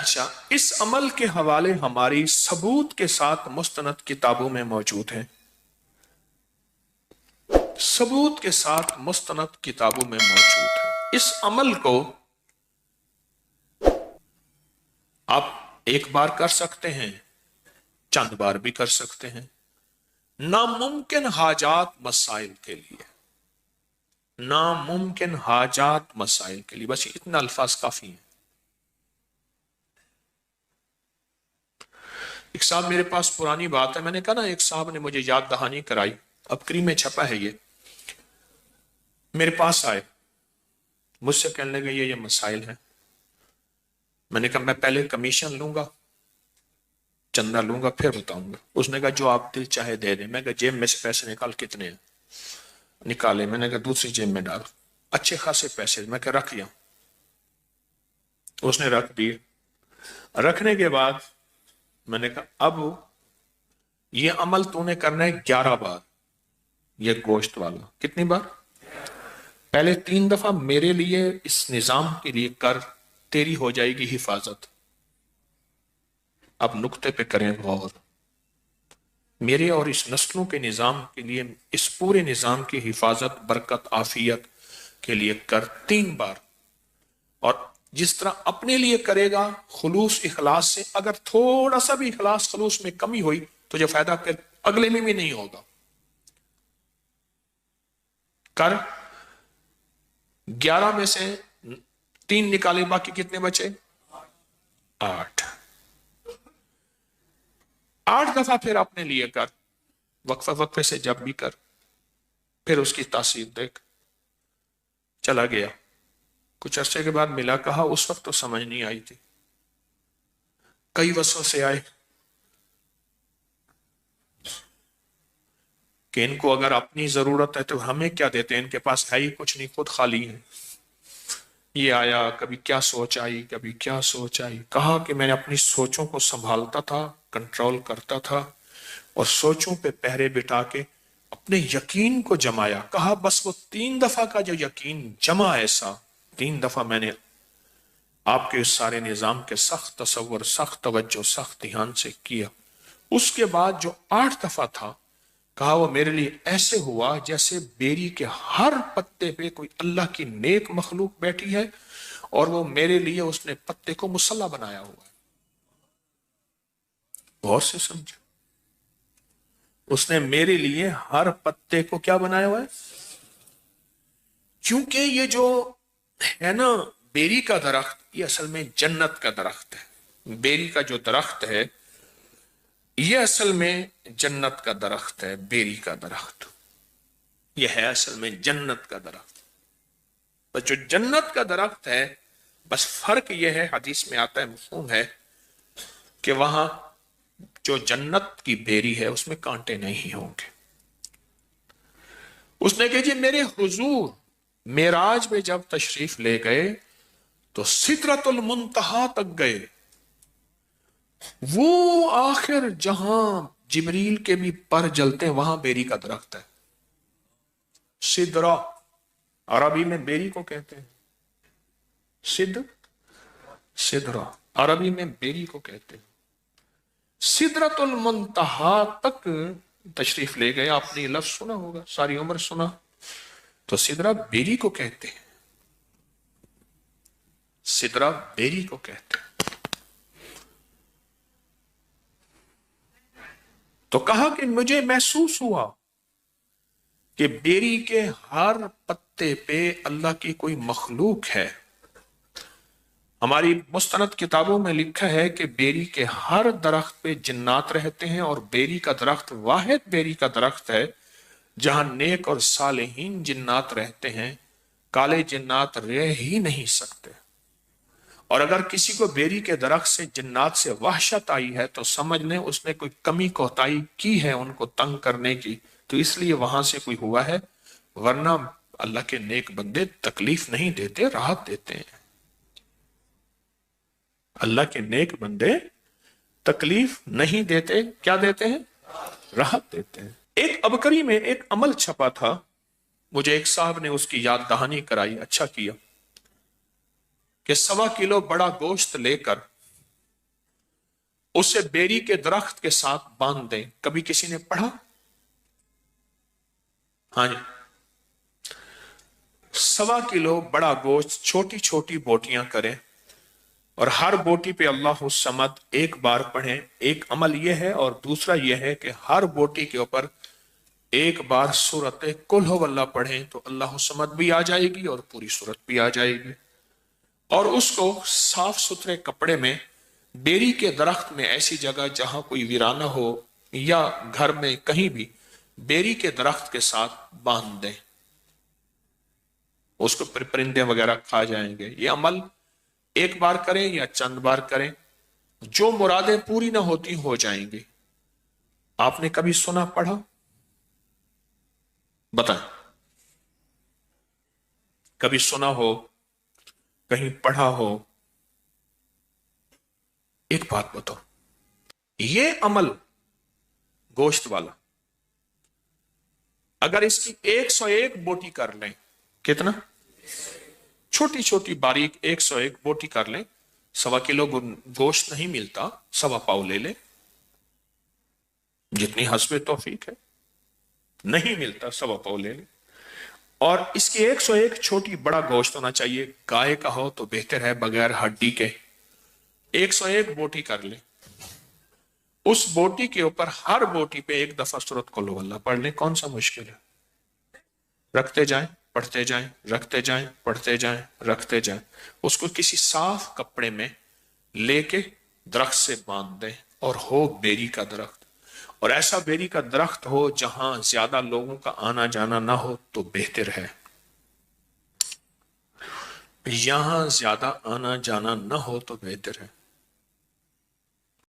اچھا، اس عمل کے حوالے ہماری ثبوت کے ساتھ مستند کتابوں میں موجود ہیں، ثبوت کے ساتھ مستند کتابوں میں موجود ہے۔ اس عمل کو آپ ایک بار کر سکتے ہیں، چند بار بھی کر سکتے ہیں، ناممکن حاجات مسائل کے لیے، ناممکن حاجات مسائل کے لیے، بس اتنا الفاظ کافی ہیں۔ ایک صاحب میرے پاس پرانی بات ہے، میں نے کہا نا ایک صاحب نے مجھے یاد دہانی کرائی، اب کری میں چھپا ہے یہ، میرے پاس آئے، مجھ سے کہنے لگے یہ مسائل ہیں۔ میں نے کہا میں پہلے کمیشن لوں گا، چندہ لوں گا، پھر بتاؤں گا۔ اس نے کہا جو آپ دل چاہے دے دیں۔ میں کہا جیب میں سے پیسے نکال، کتنے ہیں؟ نکالے۔ میں نے کہا دوسری جیب میں ڈال، اچھے خاصے پیسے۔ میں کہا رکھ یہاں۔ اس نے رکھ دیے۔ رکھنے کے بعد میں نے کہا اب یہ عمل تو نے کرنا ہے 11 بار، یہ گوشت والا۔ کتنی بار؟ پہلے 3 دفعہ میرے لیے اس نظام کے لیے کر، تیری ہو جائے گی حفاظت۔ اب نقطے پہ کریں غور، میرے اور اس نسلوں کے نظام کے لیے، اس پورے نظام کی حفاظت، برکت، عافیت کے لیے کر 3 بار۔ اور جس طرح اپنے لیے کرے گا خلوص اخلاص سے، اگر تھوڑا سا بھی اخلاص خلوص میں کمی ہوئی تو جو فائدہ پھر اگلے میں بھی نہیں ہوگا۔ کر 11 میں سے 3 نکالے، باقی کتنے بچے؟ 8۔ 8 دفعہ پھر اپنے لیے کر، وقفہ وقفے سے جب بھی کر، پھر اس کی تاثیر دیکھ۔ چلا گیا، کچھ عرصے کے بعد ملا، کہا اس وقت تو سمجھ نہیں آئی تھی، کئی وسوسے آئے کہ ان کو اگر اپنی ضرورت ہے تو ہمیں کیا دیتے ہیں، ان کے پاس ہے ہی کچھ نہیں، خود خالی ہے۔ یہ آیا، کبھی کیا سوچ آئی، کبھی کیا سوچ آئی۔ کہا کہ میں نے اپنی سوچوں کو سنبھالتا تھا، کنٹرول کرتا تھا، اور سوچوں پہ پہرے بٹھا کے اپنے یقین کو جمایا۔ کہا بس وہ 3 دفعہ کا جو یقین جمع، ایسا 3 دفعہ میں نے آپ کے اس سارے نظام کے سخت تصور، سخت توجہ، سخت دھیان سے کیا۔ اس کے بعد جو 8 دفعہ تھا، کہا وہ میرے لیے ایسے ہوا جیسے بیری کے ہر پتے پہ کوئی اللہ کی نیک مخلوق بیٹھی ہے، اور وہ میرے لیے اس نے پتے کو مصلی بنایا ہوا ہے۔ غور سے سمجھو، اس نے میرے لیے ہر پتے کو کیا بنایا ہوا ہے؟ کیونکہ یہ جو ہے نا بیری کا درخت، یہ اصل میں جنت کا درخت ہے۔ بیری کا جو درخت ہے یہ اصل میں جنت کا درخت ہے۔ بیری کا درخت یہ ہے اصل میں جنت کا درخت۔ بس جو جنت کا درخت ہے، بس فرق یہ ہے، حدیث میں آتا ہے، مفہوم ہے، کہ وہاں جو جنت کی بیری ہے اس میں کانٹے نہیں ہوں گے۔ اس نے کہا جی میرے حضور معراج میں جب تشریف لے گئے تو سدرۃ المنتہا تک گئے، وہ آخر جہاں جبریل کے بھی پر جلتے ہیں وہاں بیری کا درخت ہے۔ سدرہ عربی میں بیری کو کہتے ہیں، سدرہ عربی میں بیری کو کہتے ہیں۔ سدرۃ المنتہا تک تشریف لے گئے، آپ نے یہ لفظ سنا ہوگا، ساری عمر سنا، تو سدرہ بیری کو کہتے ہیں، سدرہ بیری کو کہتے ہیں۔ تو کہا کہ مجھے محسوس ہوا کہ بیری کے ہر پتے پہ اللہ کی کوئی مخلوق ہے۔ ہماری مستند کتابوں میں لکھا ہے کہ بیری کے ہر درخت پہ جنات رہتے ہیں، اور بیری کا درخت واحد بیری کا درخت ہے جہاں نیک اور صالحین جنات رہتے ہیں، کالے جنات رہ ہی نہیں سکتے۔ اور اگر کسی کو بیری کے درخت سے جنات سے وحشت آئی ہے تو سمجھ لیں اس نے کوئی کمی کوتاہی کی ہے ان کو تنگ کرنے کی، تو اس لیے وہاں سے کوئی ہوا ہے، ورنہ اللہ کے نیک بندے تکلیف نہیں دیتے، راحت دیتے ہیں۔ اللہ کے نیک بندے تکلیف نہیں دیتے، کیا دیتے ہیں؟ راحت دیتے ہیں۔ ایک ابکری میں ایک عمل چھپا تھا، مجھے ایک صاحب نے اس کی یاد دہانی کرائی، اچھا کیا، کہ 1.25 کلو بڑا گوشت لے کر اسے بیری کے درخت کے ساتھ باندھ دیں. کبھی کسی نے پڑھا؟ ہاں جی. 1.25 کلو بڑا گوشت چھوٹی چھوٹی بوٹیاں کریں اور ہر بوٹی پہ اللہ الصمد ایک بار پڑھیں. ایک عمل یہ ہے اور دوسرا یہ ہے کہ ہر بوٹی کے اوپر ایک بار سورت قل ہو اللہ پڑھیں تو اللہ الصمد بھی آ جائے گی اور پوری سورت بھی آ جائے گی. اور اس کو صاف ستھرے کپڑے میں بیری کے درخت میں ایسی جگہ جہاں کوئی ویرانہ ہو یا گھر میں کہیں بھی بیری کے درخت کے ساتھ باندھ دیں. اس کو پرندے وغیرہ کھا جائیں گے. یہ عمل ایک بار کریں یا چند بار کریں، جو مرادیں پوری نہ ہوتی ہو جائیں گی. آپ نے کبھی سنا پڑھا؟ بتائیں. کبھی سنا ہو، کہیں پڑھا ہو؟ ایک بات بتاؤ، یہ عمل گوشت والا اگر اس کی 101 بوٹی کر لیں، کتنا؟ چھوٹی چھوٹی باریک 101 بوٹی کر لیں. 1.25 کلو گوشت نہیں ملتا، 1.25 پاؤ لے لیں، جتنی حسب توفیق ہے. نہیں ملتا 1.25 پاؤ لے لیں. اور اس کی 101 چھوٹی بڑا گوشت ہونا چاہیے. گائے کا ہو تو بہتر ہے، بغیر ہڈی کے. 101 بوٹی کر لیں. اس بوٹی کے اوپر ہر بوٹی پہ ایک دفعہ سورۃ قل ہو اللہ پڑھ لیں. کون سا مشکل ہے؟ رکھتے جائیں، پڑھتے جائیں، رکھتے جائیں، پڑھتے جائیں، رکھتے جائیں. اس کو کسی صاف کپڑے میں لے کے درخت سے باندھ دیں اور ہو بیری کا درخت. اور ایسا بیری کا درخت ہو جہاں زیادہ لوگوں کا آنا جانا نہ ہو تو بہتر ہے. یہاں زیادہ آنا جانا نہ ہو تو بہتر ہے.